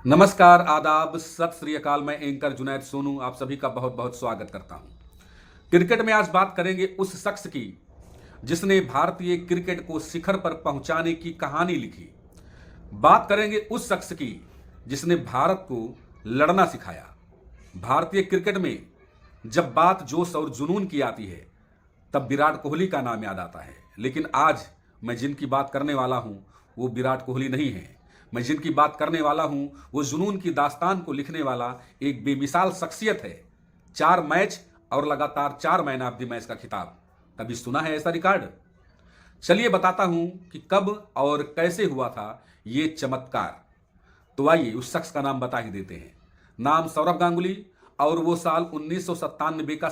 नमस्कार, आदाब, सत श्री अकाल। मैं एंकर जुनैद सोनू आप सभी का बहुत बहुत स्वागत करता हूं। क्रिकेट में आज बात करेंगे उस शख्स की जिसने भारतीय क्रिकेट को शिखर पर पहुंचाने की कहानी लिखी। बात करेंगे उस शख्स की जिसने भारत को लड़ना सिखाया। भारतीय क्रिकेट में जब बात जोश और जुनून की आती है तब विराट कोहली का नाम याद आता है। लेकिन आज मैं जिनकी बात करने वाला हूं वो विराट कोहली नहीं है। मैं जिनकी बात करने वाला हूं वो जुनून की दास्तान को लिखने वाला एक बेमिसाल शख्सियत है। 4 मैच और लगातार 4 मैन ऑफ द मैच का खिताब। कभी सुना है ऐसा रिकॉर्ड? चलिए बताता हूं कि कब और कैसे हुआ था ये चमत्कार। तो आइए उस शख्स का नाम बता ही देते हैं। नाम सौरव गांगुली और वो साल 1997 का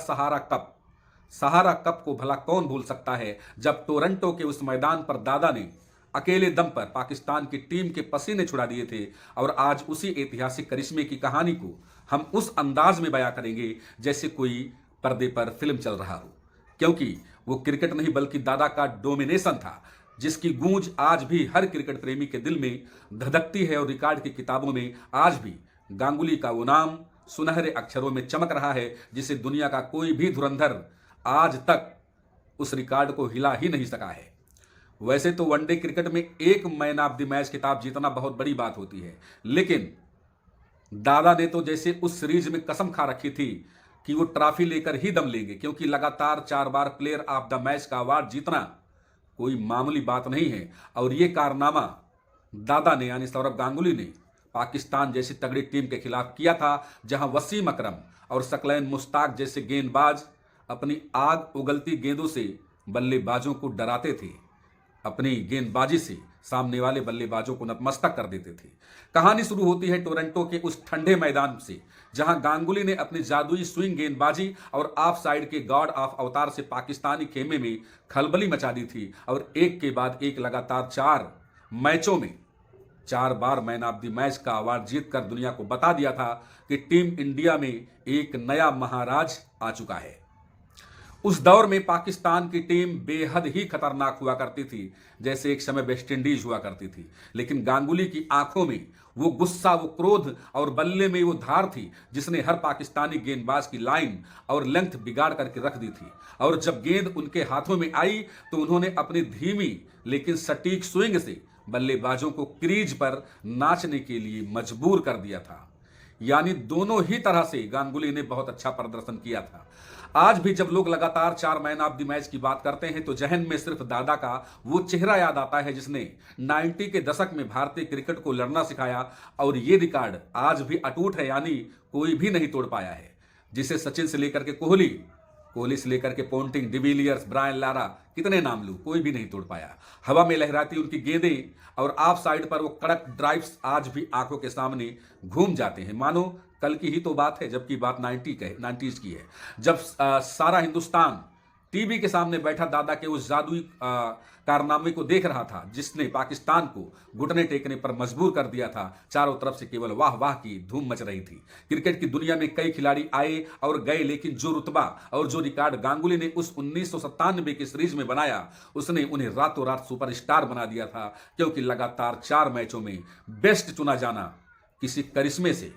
सहारा कप को भला कौन भूल सकता है, जब टोरंटो के उस मैदान पर दादा ने अकेले दम पर पाकिस्तान की टीम के पसीने छुड़ा दिए थे। और आज उसी ऐतिहासिक करिश्मे की कहानी को हम उस अंदाज में बयां करेंगे जैसे कोई पर्दे पर फिल्म चल रहा हो, क्योंकि वो क्रिकेट नहीं बल्कि दादा का डोमिनेशन था जिसकी गूंज आज भी हर क्रिकेट प्रेमी के दिल में धधकती है। और रिकॉर्ड की किताबों में आज भी गांगुली का वो नाम सुनहरे अक्षरों में चमक रहा है जिसे दुनिया का कोई भी धुरंधर आज तक उस रिकॉर्ड को हिला ही नहीं सका है। वैसे तो वनडे क्रिकेट में एक मैन ऑफ द मैच खिताब जीतना बहुत बड़ी बात होती है, लेकिन दादा ने तो जैसे उस सीरीज में कसम खा रखी थी कि वो ट्रॉफी लेकर ही दम लेंगे, क्योंकि लगातार 4 बार प्लेयर ऑफ द मैच का अवार्ड जीतना कोई मामूली बात नहीं है। और ये कारनामा दादा ने यानी सौरव गांगुली ने पाकिस्तान जैसी तगड़ी टीम के खिलाफ किया था, जहां वसीम अकरम और सकलैन मुश्ताक जैसे गेंदबाज अपनी आग उगलती गेंदों से बल्लेबाजों को डराते थे, अपनी गेंदबाजी से सामने वाले बल्लेबाजों को नतमस्तक कर देते थे। कहानी शुरू होती है टोरंटो के उस ठंडे मैदान से, जहां गांगुली ने अपनी जादुई स्विंग गेंदबाजी और ऑफ साइड के गॉड ऑफ अवतार से पाकिस्तानी खेमे में खलबली मचा दी थी। और एक के बाद एक लगातार 4 मैचों में 4 बार मैन ऑफ द मैच का अवार्ड जीतकर दुनिया को बता दिया था कि टीम इंडिया में एक नया महाराज आ चुका है। उस दौर में पाकिस्तान की टीम बेहद ही खतरनाक हुआ करती थी, जैसे एक समय वेस्ट इंडीज हुआ करती थी। लेकिन गांगुली की आंखों में वो गुस्सा, वो क्रोध और बल्ले में वो धार थी जिसने हर पाकिस्तानी गेंदबाज की लाइन और लेंथ बिगाड़ करके रख दी थी। और जब गेंद उनके हाथों में आई तो उन्होंने अपनी धीमी लेकिन सटीक स्विंग से बल्लेबाजों को क्रीज पर नाचने के लिए मजबूर कर दिया था। यानी दोनों ही तरह से गांगुली ने बहुत अच्छा प्रदर्शन किया था। आज भी जब लोग लगातार 4 मैन ऑफ द मैच की बात करते हैं तो जहन में सिर्फ दादा का वो चेहरा याद आता है जिसने 90 के दशक में भारतीय क्रिकेट को लड़ना सिखाया। और ये रिकॉर्ड आज भी अटूट है, यानी कोई भी नहीं तोड़ पाया है, जिसे सचिन से लेकर के कोहली से लेकर के पोंटिंग, डिविलियर्स, ब्रायन लारा, कितने नाम लूं, कोई भी नहीं तोड़ पाया। हवा में लहराती उनकी गेंदें और ऑफ साइड पर वो कड़क ड्राइव्स आज भी आंखों के सामने घूम जाते हैं, मानो कल की ही तो बात है, जबकि बात 90s की है। जब सारा हिंदुस्तान टीवी के सामने बैठा दादा के उस जादुई कारनामे को देख रहा था जिसने पाकिस्तान को घुटने टेकने पर मजबूर कर दिया था, चारों तरफ से केवल वाह वाह की धूम मच रही थी। क्रिकेट की दुनिया में कई खिलाड़ी आए और गए, लेकिन जो रुतबा और जो रिकॉर्ड गांगुली ने उस 1997 की सीरीज में बनाया, उसने उन्हें रातों रात सुपरस्टार बना दिया था। क्योंकि लगातार 4 मैचों में बेस्ट चुना जाना किसी करिश्मे से,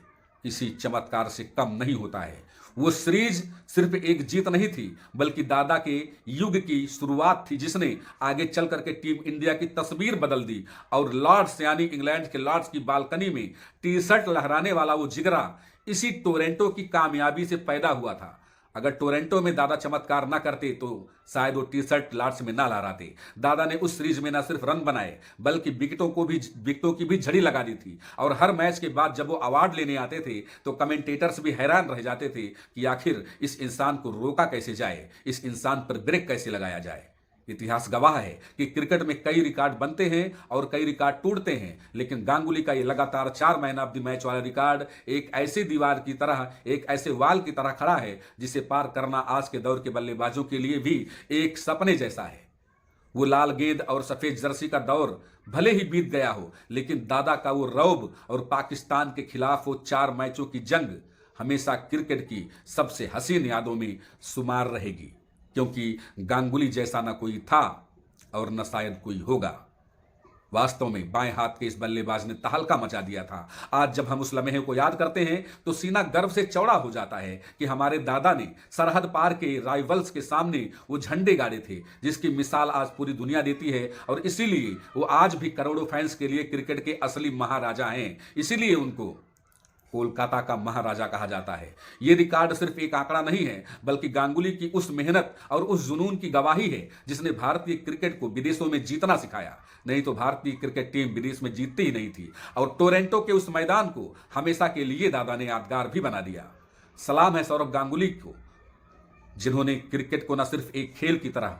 किसी चमत्कार से कम नहीं होता है। वो सीरीज सिर्फ एक जीत नहीं थी बल्कि दादा के युग की शुरुआत थी, जिसने आगे चल करके टीम इंडिया की तस्वीर बदल दी। और लॉर्ड्स यानी इंग्लैंड के लॉर्ड्स की बालकनी में टी शर्ट लहराने वाला वो जिगरा इसी टोरंटो की कामयाबी से पैदा हुआ था। अगर टोरंटो में दादा चमत्कार ना करते तो शायद वो टी शर्ट लॉर्ड्स में ना लहराते। दादा ने उस सीरीज में ना सिर्फ रन बनाए बल्कि विकेटों की भी झड़ी लगा दी थी। और हर मैच के बाद जब वो अवार्ड लेने आते थे तो कमेंटेटर्स भी हैरान रह जाते थे कि आखिर इस इंसान को रोका कैसे जाए, इस इंसान पर ब्रेक कैसे लगाया जाए। इतिहास गवाह है कि क्रिकेट में कई रिकॉर्ड बनते हैं और कई रिकॉर्ड टूटते हैं, लेकिन गांगुली का ये लगातार 4 मैन ऑफ द मैच वाला रिकॉर्ड एक ऐसी दीवार की तरह, एक ऐसे वाल की तरह खड़ा है जिसे पार करना आज के दौर के बल्लेबाजों के लिए भी एक सपने जैसा है। वो लाल गेंद और सफेद जर्सी का दौर भले ही बीत गया हो, लेकिन दादा का वो रौब और पाकिस्तान के खिलाफ वो 4 मैचों की जंग हमेशा क्रिकेट की सबसे हसीन यादों में शुमार रहेगी, क्योंकि गांगुली जैसा ना कोई था और न शायद कोई होगा। वास्तव में बाएं हाथ के इस बल्लेबाज ने तहलका मचा दिया था। आज जब हम उस लम्हे को याद करते हैं तो सीना गर्व से चौड़ा हो जाता है कि हमारे दादा ने सरहद पार के राइवल्स के सामने वो झंडे गाड़े थे जिसकी मिसाल आज पूरी दुनिया देती है, और इसीलिए वो आज भी करोड़ों फैंस के लिए क्रिकेट के असली महाराजा हैं। इसीलिए उनको कोलकाता का महाराजा कहा जाता है। यह रिकॉर्ड सिर्फ एक आंकड़ा नहीं है, बल्कि गांगुली की उस मेहनत और उस जुनून की गवाही है जिसने भारतीय क्रिकेट को विदेशों में जीतना सिखाया। नहीं तो भारतीय क्रिकेट टीम विदेश में जीतती ही नहीं थी, और टोरंटो के उस मैदान को हमेशा के लिए दादा ने यादगार भी बना दिया। सलाम है सौरव गांगुली को, जिन्होंने क्रिकेट को न सिर्फ एक खेल की तरह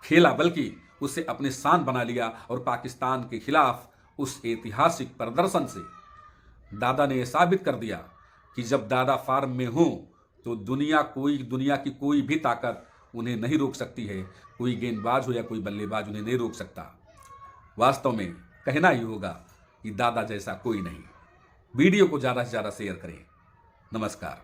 खेला बल्कि उसे अपने शान बना लिया, और पाकिस्तान के खिलाफ उस ऐतिहासिक प्रदर्शन से दादा ने यह साबित कर दिया कि जब दादा फार्म में हो तो दुनिया की कोई भी ताकत उन्हें नहीं रोक सकती है। कोई गेंदबाज हो या कोई बल्लेबाज उन्हें नहीं रोक सकता। वास्तव में कहना ही होगा कि दादा जैसा कोई नहीं। वीडियो को ज़्यादा से ज़्यादा शेयर करें। नमस्कार।